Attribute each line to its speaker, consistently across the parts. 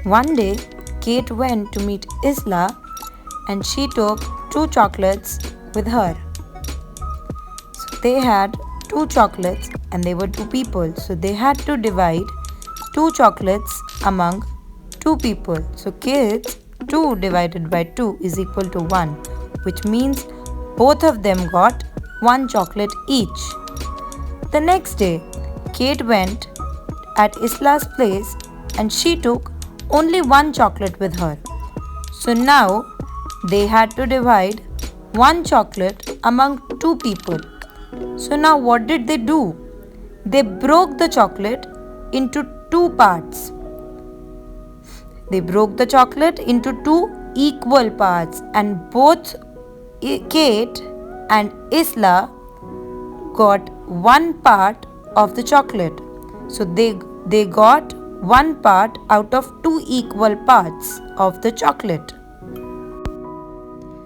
Speaker 1: One day, Kate went to meet Isla and she took 2 chocolates with her. So they had 2 chocolates and they were 2 people. So they had to divide 2 chocolates among 2 people. So kids, 2 divided by 2 is equal to 1, which means both of them got 1 chocolate each. The next day, Kate went at Isla's place and she took only 1 chocolate with her. So now they had to divide 1 chocolate among 2 people. So now what did they do? They broke the chocolate into 2 parts. They broke the chocolate into 2 equal parts, and both Kate and Isla got 1 part of the chocolate. So they got 1 part out of 2 equal parts of the chocolate.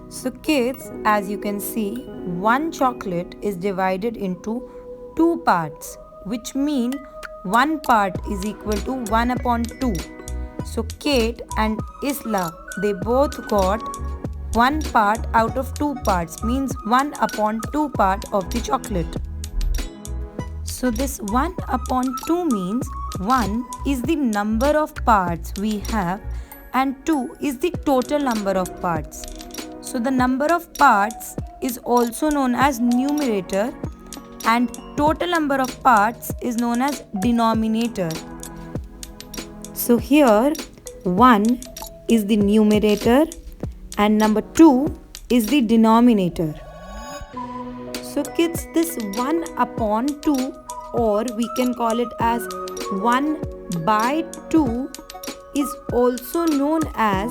Speaker 1: So kids, as you can see, 1 chocolate is divided into 2 parts, which mean 1 part is equal to 1 upon 2. So Kate and Isla, they both got 1 part out of 2 parts, means 1 upon 2 part of the chocolate. So this 1 upon 2 means 1 is the number of parts we have and 2 is the total number of parts. So the number of parts is also known as numerator and total number of parts is known as denominator. So here 1 is the numerator and number 2 is the denominator. So kids, this 1 upon 2, or we can call it as 1 by 2, is also known as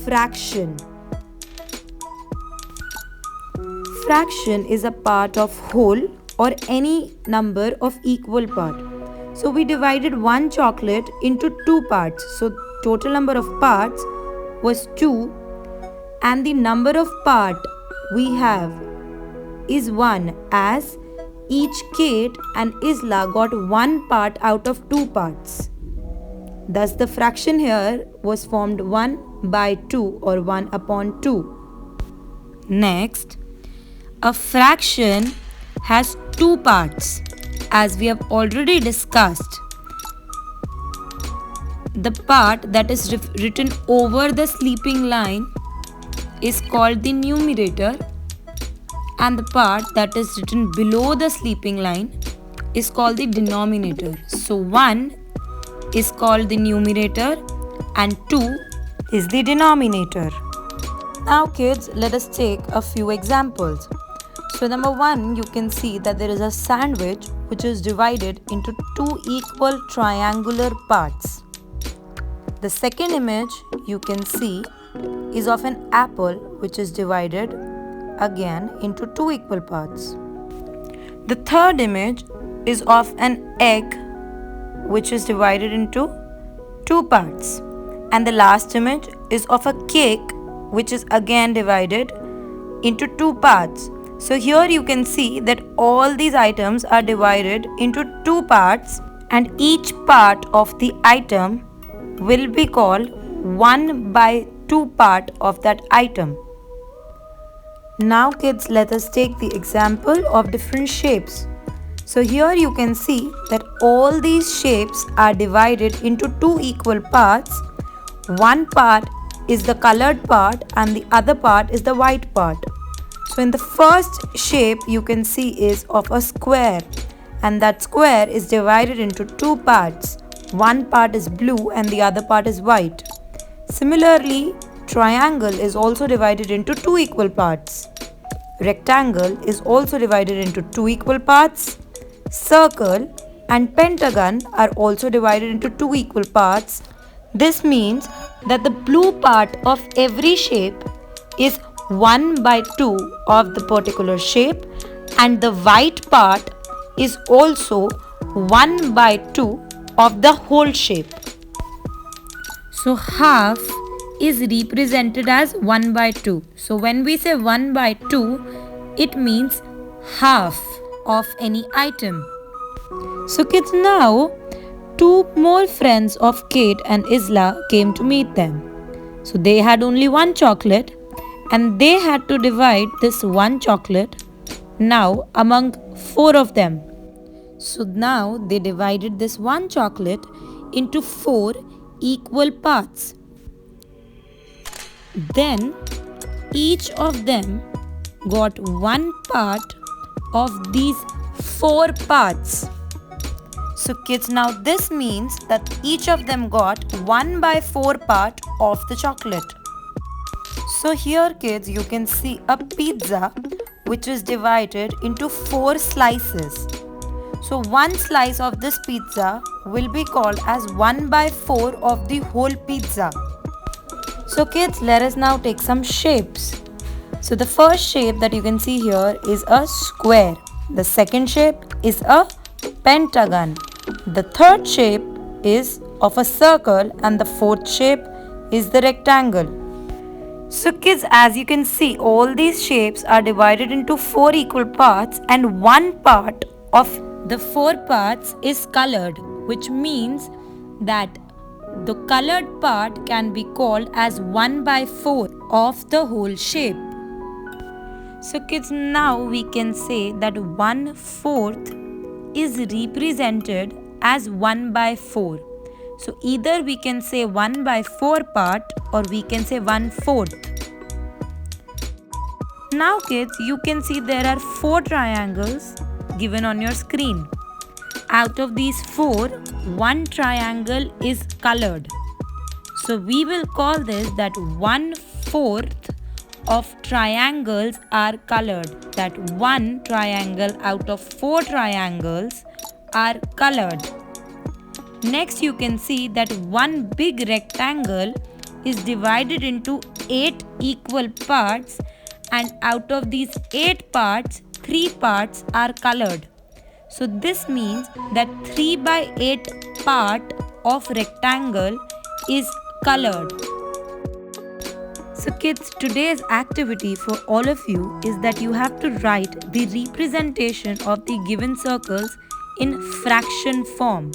Speaker 1: fraction. Fraction is a part of whole or any number of equal part. So we divided 1 chocolate into 2 parts. So total number of parts was 2 and the number of part we have is 1, as each Kate and Isla got 1 part out of 2 parts. Thus the fraction here was formed 1 by 2 or 1 upon 2. Next, a fraction has 2 parts, as we have already discussed. The part that is written over the sleeping line is called the numerator, and the part that is written below the sleeping line is called the denominator. So 1 is called the numerator and 2 is the denominator. Now kids, let us take a few examples. So number 1, you can see that there is a sandwich which is divided into 2 equal triangular parts. The second image you can see is of an apple which is divided again into 2 equal parts. The third image is of an egg which is divided into 2 parts. And the last image is of a cake which is again divided into 2 parts. So here you can see that all these items are divided into 2 parts, and each part of the item will be called 1 by 2 part of that item. Now kids, let us take the example of different shapes. So here you can see that all these shapes are divided into 2 equal parts. One part is the colored part and the other part is the white part. So in the first shape you can see is of a square, and that square is divided into 2 parts. One part is blue and the other part is white. Similarly, triangle is also divided into 2 equal parts. Rectangle is also divided into 2 equal parts. Circle and pentagon are also divided into 2 equal parts. This means that the blue part of every shape is 1 by 2 of the particular shape, and the white part is also 1 by 2 of the whole shape. So half is represented as 1 by 2. So when we say 1 by 2, it means half of any item. So kids, now two more friends of Kate and Isla came to meet them. So they had only one chocolate and they had to divide this one chocolate now among four of them. So now they divided this one chocolate into four equal parts. Then each of them got one part of these four parts. So kids, now this means that each of them got 1/4 part of the chocolate. So here kids, you can see a pizza which is divided into 4 slices. So one slice of this pizza will be called as 1/4 of the whole pizza. So kids, let us now take some shapes. So the first shape that you can see here is a square. The second shape is a pentagon. The third shape is of a circle and the fourth shape is the rectangle. So kids, as you can see, all these shapes are divided into 4 equal parts and one part of the 4 parts is colored, which means that the colored part can be called as 1/4 of the whole shape. So kids, now we can say that 1/4 is represented as 1/4. So either we can say 1/4 part or we can say 1/4. Now kids, you can see there are 4 triangles given on your screen. Out of these 4, one triangle is colored. So we will call this that 1/4 of triangles are colored. That one triangle out of 4 triangles are colored. Next, you can see that one big rectangle is divided into 8 equal parts, and out of these 8 parts, 3 parts are colored. So this means that 3/8 part of rectangle is colored. So kids, today's activity for all of you is that you have to write the representation of the given circles in fraction form.